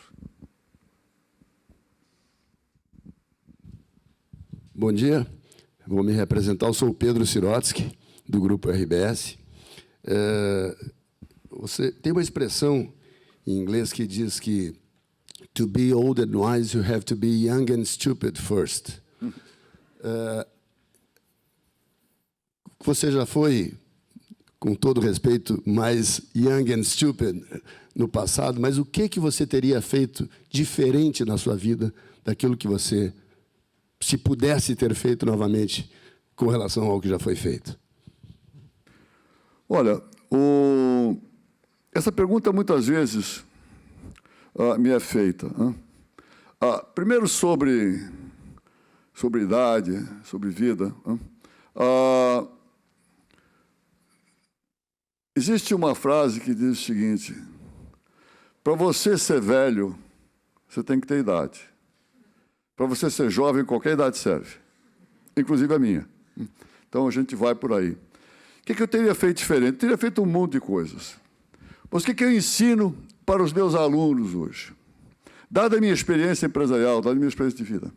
Bom dia, vou me representar, eu sou o Pedro Sirotsky, do Grupo RBS. Você tem uma expressão em inglês que diz que to be old and wise, you have to be young and stupid first. Você já foi, com todo respeito, mais young and stupid no passado, mas o que você teria feito diferente na sua vida daquilo que você, se pudesse ter feito novamente, com relação ao que já foi feito? Olha, essa pergunta muitas vezes me é feita. Primeiro sobre idade, sobre vida. Existe uma frase que diz o seguinte, para você ser velho, você tem que ter idade. Para você ser jovem, qualquer idade serve, inclusive a minha. Então, a gente vai por aí. O que eu teria feito diferente? Eu teria feito um monte de coisas. Mas o que eu ensino para os meus alunos hoje? Dada a minha experiência empresarial, dada a minha experiência de vida,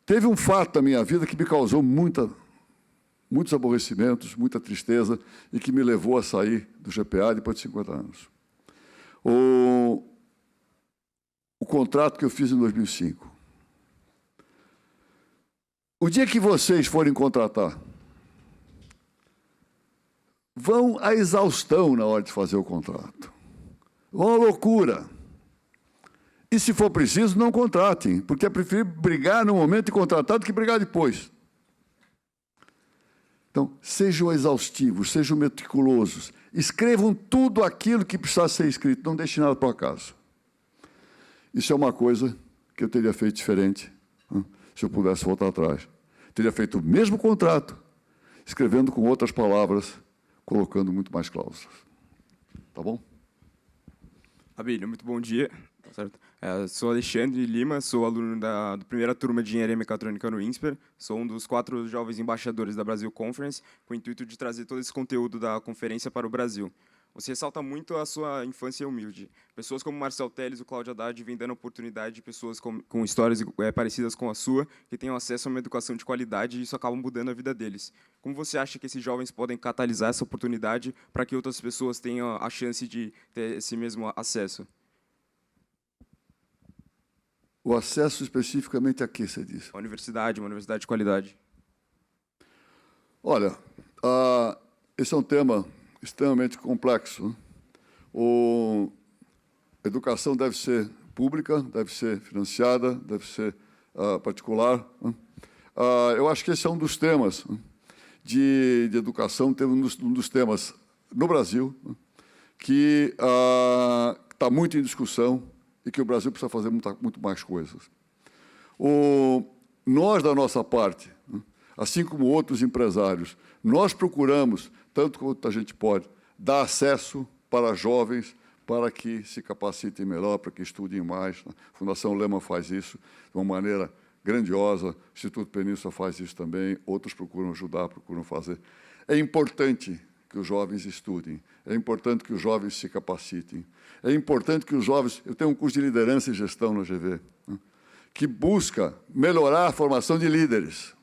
teve um fato na minha vida que me causou muitos aborrecimentos, muita tristeza, e que me levou a sair do GPA depois de 50 anos. O contrato que eu fiz em 2005. O dia que vocês forem contratar, vão à exaustão na hora de fazer o contrato. Vão à loucura. E, se for preciso, não contratem, porque é preferível brigar no momento de contratar do que brigar depois. Então, sejam exaustivos, sejam meticulosos. Escrevam tudo aquilo que precisa ser escrito, não deixem nada para o acaso. Isso é uma coisa que eu teria feito diferente, se eu pudesse voltar atrás. Teria feito o mesmo contrato, escrevendo com outras palavras, colocando muito mais cláusulas. Tá bom? Abílio, muito bom dia. Tá certo. Sou Alexandre Lima, sou aluno da primeira turma de Engenharia Mecatrônica no INSPER, sou um dos 4 jovens embaixadores da Brasil Conference, com o intuito de trazer todo esse conteúdo da conferência para o Brasil. Você ressalta muito a sua infância humilde. Pessoas como Marcel Telles e o Cláudio Haddad vêm dando oportunidade de pessoas com histórias parecidas com a sua, que tenham acesso a uma educação de qualidade, e isso acaba mudando a vida deles. Como você acha que esses jovens podem catalisar essa oportunidade para que outras pessoas tenham a chance de ter esse mesmo acesso? O acesso especificamente a quê, você disse? A universidade, uma universidade de qualidade. Olha, esse é um tema extremamente complexo. A educação deve ser pública, deve ser financiada, deve ser particular. Eu acho que esse é um dos temas de educação, um dos temas no Brasil que está muito em discussão e que o Brasil precisa fazer muito mais coisas. Nós, da nossa parte, assim como outros empresários, nós procuramos, tanto quanto a gente pode, dar acesso para jovens para que se capacitem melhor, para que estudem mais. A Fundação Lehman faz isso de uma maneira grandiosa, o Instituto Península faz isso também, outros procuram ajudar, procuram fazer. É importante que os jovens estudem, é importante que os jovens se capacitem, é importante que os jovens... Eu tenho um curso de liderança e gestão na GV, que busca melhorar a formação de líderes.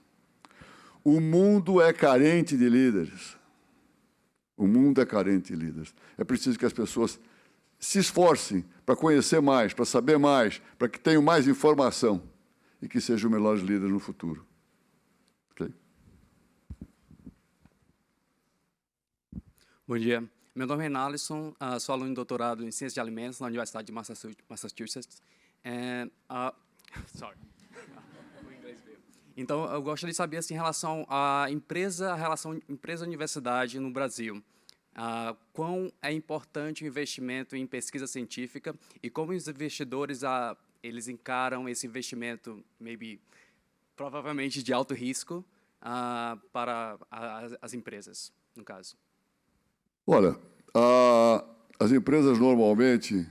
O mundo é carente de líderes. O mundo é carente de líderes. É preciso que as pessoas se esforcem para conhecer mais, para saber mais, para que tenham mais informação e que sejam melhores líderes no futuro. Okay? Bom dia. Meu nome é Nalisson, sou aluno de doutorado em Ciências de Alimentos na Universidade de Massachusetts. Sorry. Então, eu gostaria de saber, assim, em relação à relação empresa-universidade no Brasil. Quão é importante o investimento em pesquisa científica e como os investidores eles encaram esse investimento, provavelmente de alto risco, para as empresas, no caso. Olha, as empresas normalmente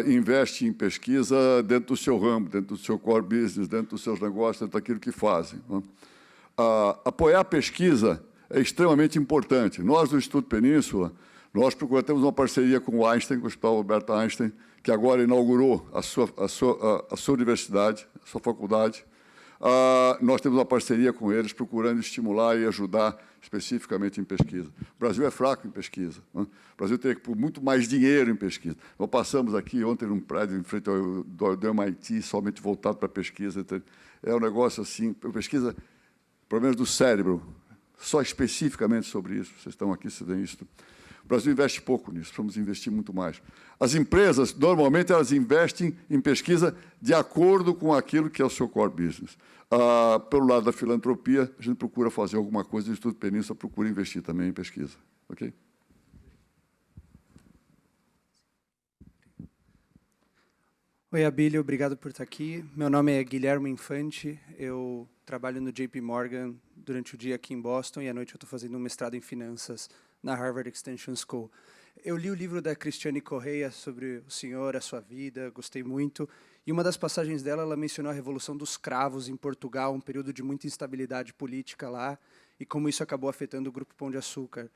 investem em pesquisa dentro do seu ramo, dentro do seu core business, dentro dos seus negócios, dentro daquilo que fazem. Apoiar a pesquisa é extremamente importante. Nós, do Instituto Península, nós temos uma parceria com o Einstein, com o Hospital Albert Einstein, que agora inaugurou a sua universidade, a sua faculdade. Nós temos uma parceria com eles, procurando estimular e ajudar especificamente em pesquisa. O Brasil é fraco em pesquisa. O Brasil teria que pôr muito mais dinheiro em pesquisa. Nós passamos aqui ontem num prédio em frente do MIT, somente voltado para a pesquisa. É um negócio assim, pesquisa, pelo menos do cérebro, só especificamente sobre isso. Vocês estão aqui, vocês veem isso. O Brasil investe pouco nisso, precisamos investir muito mais. As empresas, normalmente, elas investem em pesquisa de acordo com aquilo que é o seu core business. Pelo lado da filantropia, a gente procura fazer alguma coisa, o Instituto Península procura investir também em pesquisa. Ok? Oi, Abílio, obrigado por estar aqui. Meu nome é Guilherme Infante, eu trabalho no JP Morgan durante o dia aqui em Boston e à noite eu estou fazendo um mestrado em finanças na Harvard Extension School. Eu li o livro da Cristiane Correia sobre o senhor, a sua vida, gostei muito. E uma das passagens dela, ela mencionou a Revolução dos Cravos em Portugal, um período de muita instabilidade política lá, e como isso acabou afetando o Grupo Pão de Açúcar.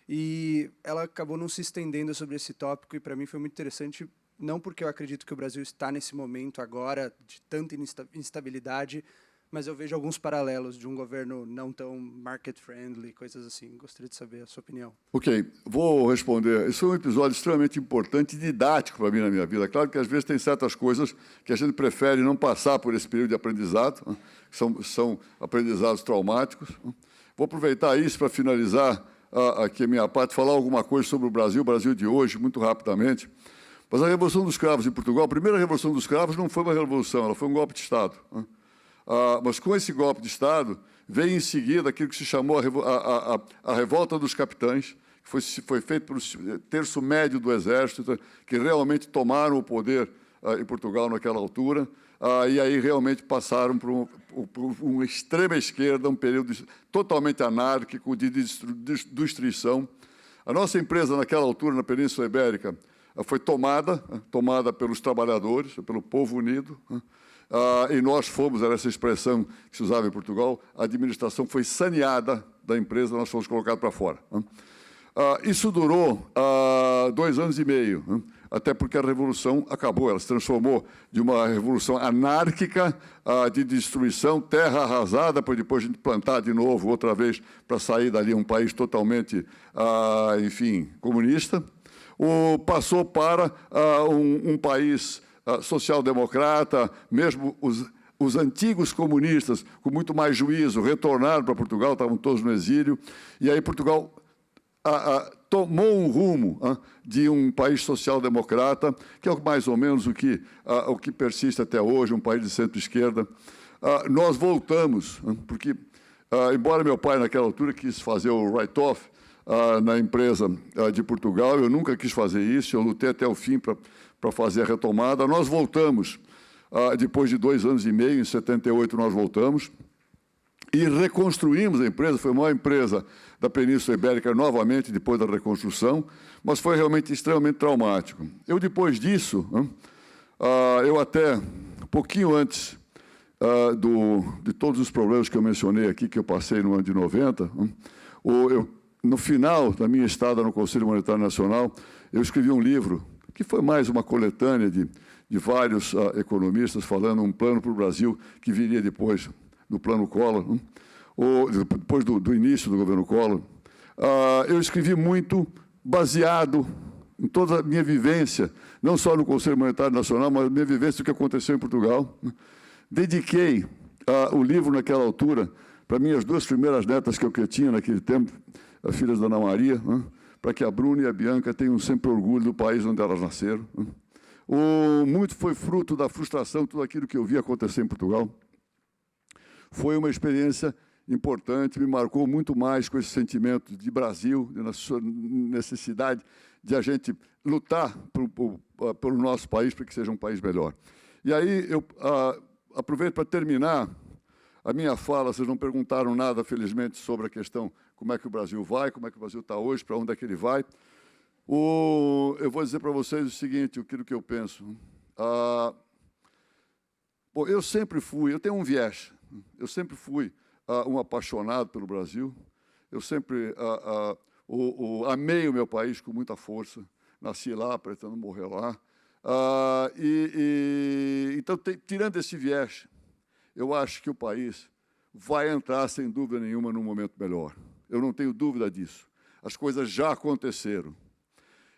E ela acabou não se estendendo sobre esse tópico, e para mim foi muito interessante, não porque eu acredito que o Brasil está nesse momento agora de tanta instabilidade, mas eu vejo alguns paralelos de um governo não tão market-friendly, coisas assim. Gostaria de saber a sua opinião. Ok, vou responder. Esse foi um episódio extremamente importante e didático para mim na minha vida. Claro que, às vezes, tem certas coisas que a gente prefere não passar por esse período de aprendizado, que são aprendizados traumáticos. Vou aproveitar isso para finalizar aqui a minha parte, falar alguma coisa sobre o Brasil de hoje, muito rapidamente. Mas a Revolução dos Cravos em Portugal, a primeira Revolução dos Cravos não foi uma revolução, ela foi um golpe de Estado. Mas com esse golpe de Estado Veio em seguida aquilo que se chamou a Revolta dos Capitães, que foi feito pelo terço médio do Exército, que realmente tomaram o poder em Portugal naquela altura, e aí realmente passaram por uma extrema esquerda, um período totalmente anárquico, de destruição. A nossa empresa, naquela altura, na Península Ibérica, foi tomada pelos trabalhadores, pelo povo unido, e nós fomos, era essa expressão que se usava em Portugal, a administração foi saneada da empresa, nós fomos colocados para fora. Isso durou 2 anos e meio, até porque a Revolução acabou, ela se transformou de uma revolução anárquica, de destruição, terra arrasada, para depois a gente plantar de novo, outra vez, para sair dali um país totalmente, enfim, comunista. Passou para um país social-democrata, mesmo os antigos comunistas, com muito mais juízo, retornaram para Portugal, estavam todos no exílio, e aí Portugal tomou um rumo de um país social-democrata, que é mais ou menos o que persiste até hoje, um país de centro-esquerda. Nós voltamos, porque, embora meu pai, naquela altura, quis fazer o write-off na empresa de Portugal, eu nunca quis fazer isso, eu lutei até o fim para fazer a retomada. Nós voltamos, depois de 2 anos e meio, em 78 nós voltamos, e reconstruímos a empresa, foi a maior empresa da Península Ibérica novamente, depois da reconstrução, mas foi realmente extremamente traumático. Eu, depois disso, eu até, um pouquinho antes de todos os problemas que eu mencionei aqui, que eu passei no ano de 90, no final da minha estada no Conselho Monetário Nacional, eu escrevi um livro, que foi mais uma coletânea de vários economistas falando um plano para o Brasil que viria depois do plano Collor, depois do início do governo Collor. Eu escrevi muito baseado em toda a minha vivência, não só no Conselho Monetário Nacional, mas a minha vivência do que aconteceu em Portugal. Dediquei o livro, naquela altura, para minhas 2 primeiras netas que eu tinha naquele tempo, as filhas da Ana Maria, para que a Bruna e a Bianca tenham sempre orgulho do país onde elas nasceram. Muito foi fruto da frustração, tudo aquilo que eu vi acontecer em Portugal. Foi uma experiência importante, me marcou muito mais com esse sentimento de Brasil, de sua necessidade de a gente lutar pelo nosso país, para que seja um país melhor. E aí eu aproveito para terminar a minha fala. Vocês não perguntaram nada, felizmente, sobre a questão como é que o Brasil vai, como é que o Brasil está hoje, para onde é que ele vai. Eu vou dizer para vocês o seguinte, aquilo que eu penso. Eu sempre fui, eu tenho um viés, eu sempre fui um apaixonado pelo Brasil, eu sempre amei o meu país com muita força, nasci lá, pretendo morrer lá. Então, tirando esse viés, eu acho que o país vai entrar, sem dúvida nenhuma, num momento melhor. Eu não tenho dúvida disso. As coisas já aconteceram.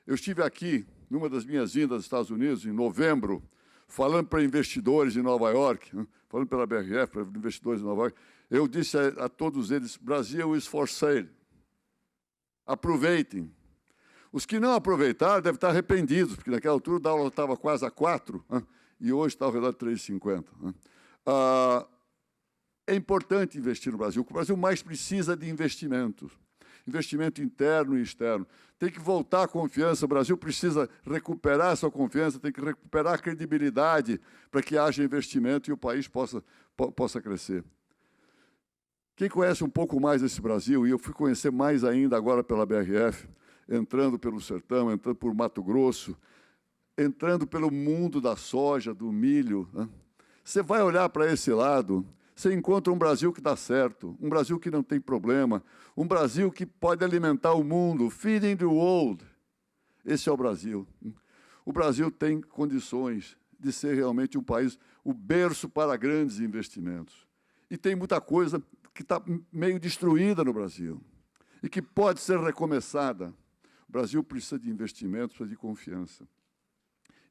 Eu estive aqui, numa das minhas vindas aos Estados Unidos, em novembro, falando para investidores em Nova York, falando pela BRF, para investidores em Nova York, eu disse a todos eles, Brasil is for sale. Aproveitem. Os que não aproveitaram devem estar arrependidos, porque naquela altura o dólar estava quase a 4, e hoje está ao redor de 3,50. É importante investir no Brasil. O Brasil mais precisa de investimentos. Investimento interno e externo. Tem que voltar a confiança. O Brasil precisa recuperar essa confiança, tem que recuperar a credibilidade para que haja investimento e o país possa crescer. Quem conhece um pouco mais esse Brasil, e eu fui conhecer mais ainda agora pela BRF, entrando pelo sertão, entrando por Mato Grosso, entrando pelo mundo da soja, do milho, você vai olhar para esse lado, você encontra um Brasil que dá certo, um Brasil que não tem problema, um Brasil que pode alimentar o mundo, feeding the world. Esse é o Brasil. O Brasil tem condições de ser realmente um país, o berço para grandes investimentos. E tem muita coisa que está meio destruída no Brasil e que pode ser recomeçada. O Brasil precisa de investimentos, precisa de confiança.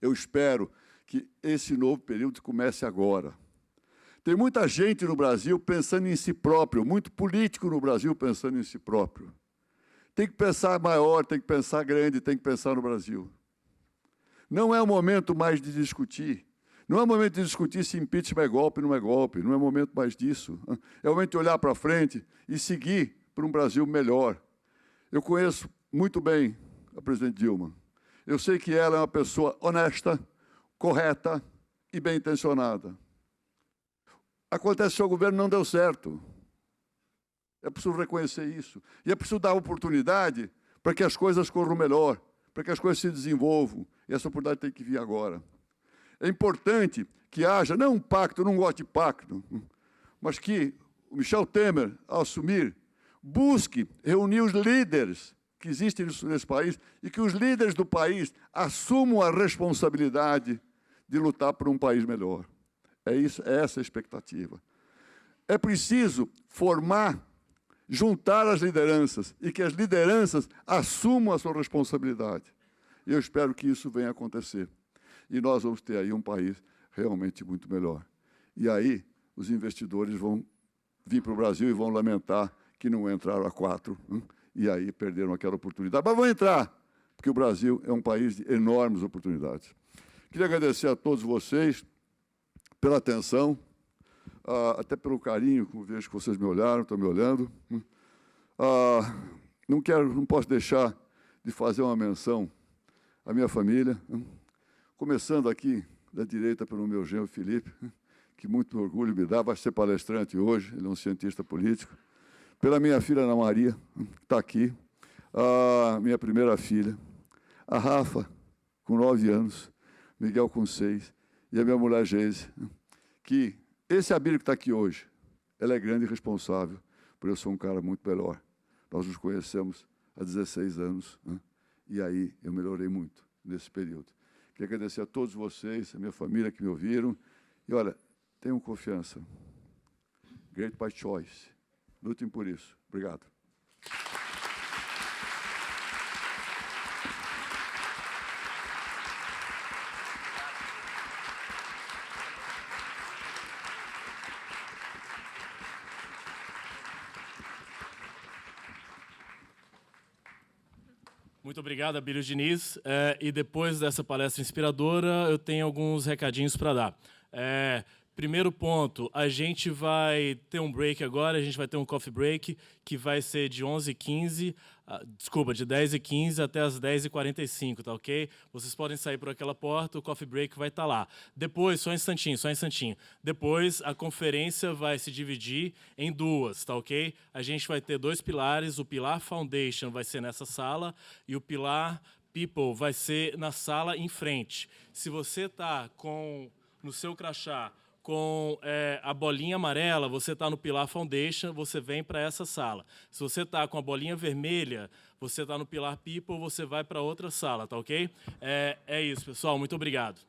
Eu espero que esse novo período comece agora. Tem muita gente no Brasil pensando em si próprio, muito político no Brasil pensando em si próprio. Tem que pensar maior, tem que pensar grande, tem que pensar no Brasil. Não é o momento mais de discutir, Não é momento de discutir se impeachment é golpe ou não é golpe, não é momento mais disso. É momento de olhar para frente e seguir para um Brasil melhor. Eu conheço muito bem a presidente Dilma. Eu sei que ela é uma pessoa honesta, correta e bem-intencionada. Acontece que o governo não deu certo. É preciso reconhecer isso. E é preciso dar oportunidade para que as coisas corram melhor, para que as coisas se desenvolvam. E essa oportunidade tem que vir agora. É importante que haja, não um pacto, eu não gosto de pacto, mas que o Michel Temer, ao assumir, busque reunir os líderes que existem nesse país e que os líderes do país assumam a responsabilidade de lutar por um país melhor. É essa a expectativa. É preciso formar, juntar as lideranças e que as lideranças assumam a sua responsabilidade. E eu espero que isso venha a acontecer. E nós vamos ter aí um país realmente muito melhor. E aí os investidores vão vir para o Brasil e vão lamentar que não entraram a 4, e aí perderam aquela oportunidade. Mas vão entrar, porque o Brasil é um país de enormes oportunidades. Queria agradecer a todos vocês pela atenção, até pelo carinho, como vejo que vocês me olharam, estão me olhando. Não posso deixar de fazer uma menção à minha família, começando aqui da direita pelo meu genro Felipe, que muito orgulho me dá, vai ser palestrante hoje, ele é um cientista político. Pela minha filha Ana Maria, que está aqui, a minha primeira filha, a Rafa, com 9 anos, Miguel com 6, e a minha mulher Geise, que esse Abílio que está aqui hoje, ela é grande e responsável, por eu ser um cara muito melhor. Nós nos conhecemos há 16 anos, e aí eu melhorei muito nesse período. Queria agradecer a todos vocês, a minha família que me ouviram, e olha, tenham confiança. Great by choice. Lutem por isso. Obrigado. Muito obrigado, Abílio Diniz. E depois dessa palestra inspiradora, eu tenho alguns recadinhos para dar. Primeiro ponto, a gente vai ter um break agora, a gente vai ter um coffee break, que vai ser de 11h15, de 10h15 até as 10h45, tá ok? Vocês podem sair por aquela porta, o coffee break vai estar lá. Depois, só um instantinho. Depois, a conferência vai se dividir em 2, tá ok? A gente vai ter 2 pilares, o Pilar Foundation vai ser nessa sala e o Pilar People vai ser na sala em frente. Se você está no seu crachá com a bolinha amarela, você está no Pilar Foundation, você vem para essa sala. Se você está com a bolinha vermelha, você está no Pilar People, você vai para outra sala, tá ok? É isso, pessoal. Muito obrigado.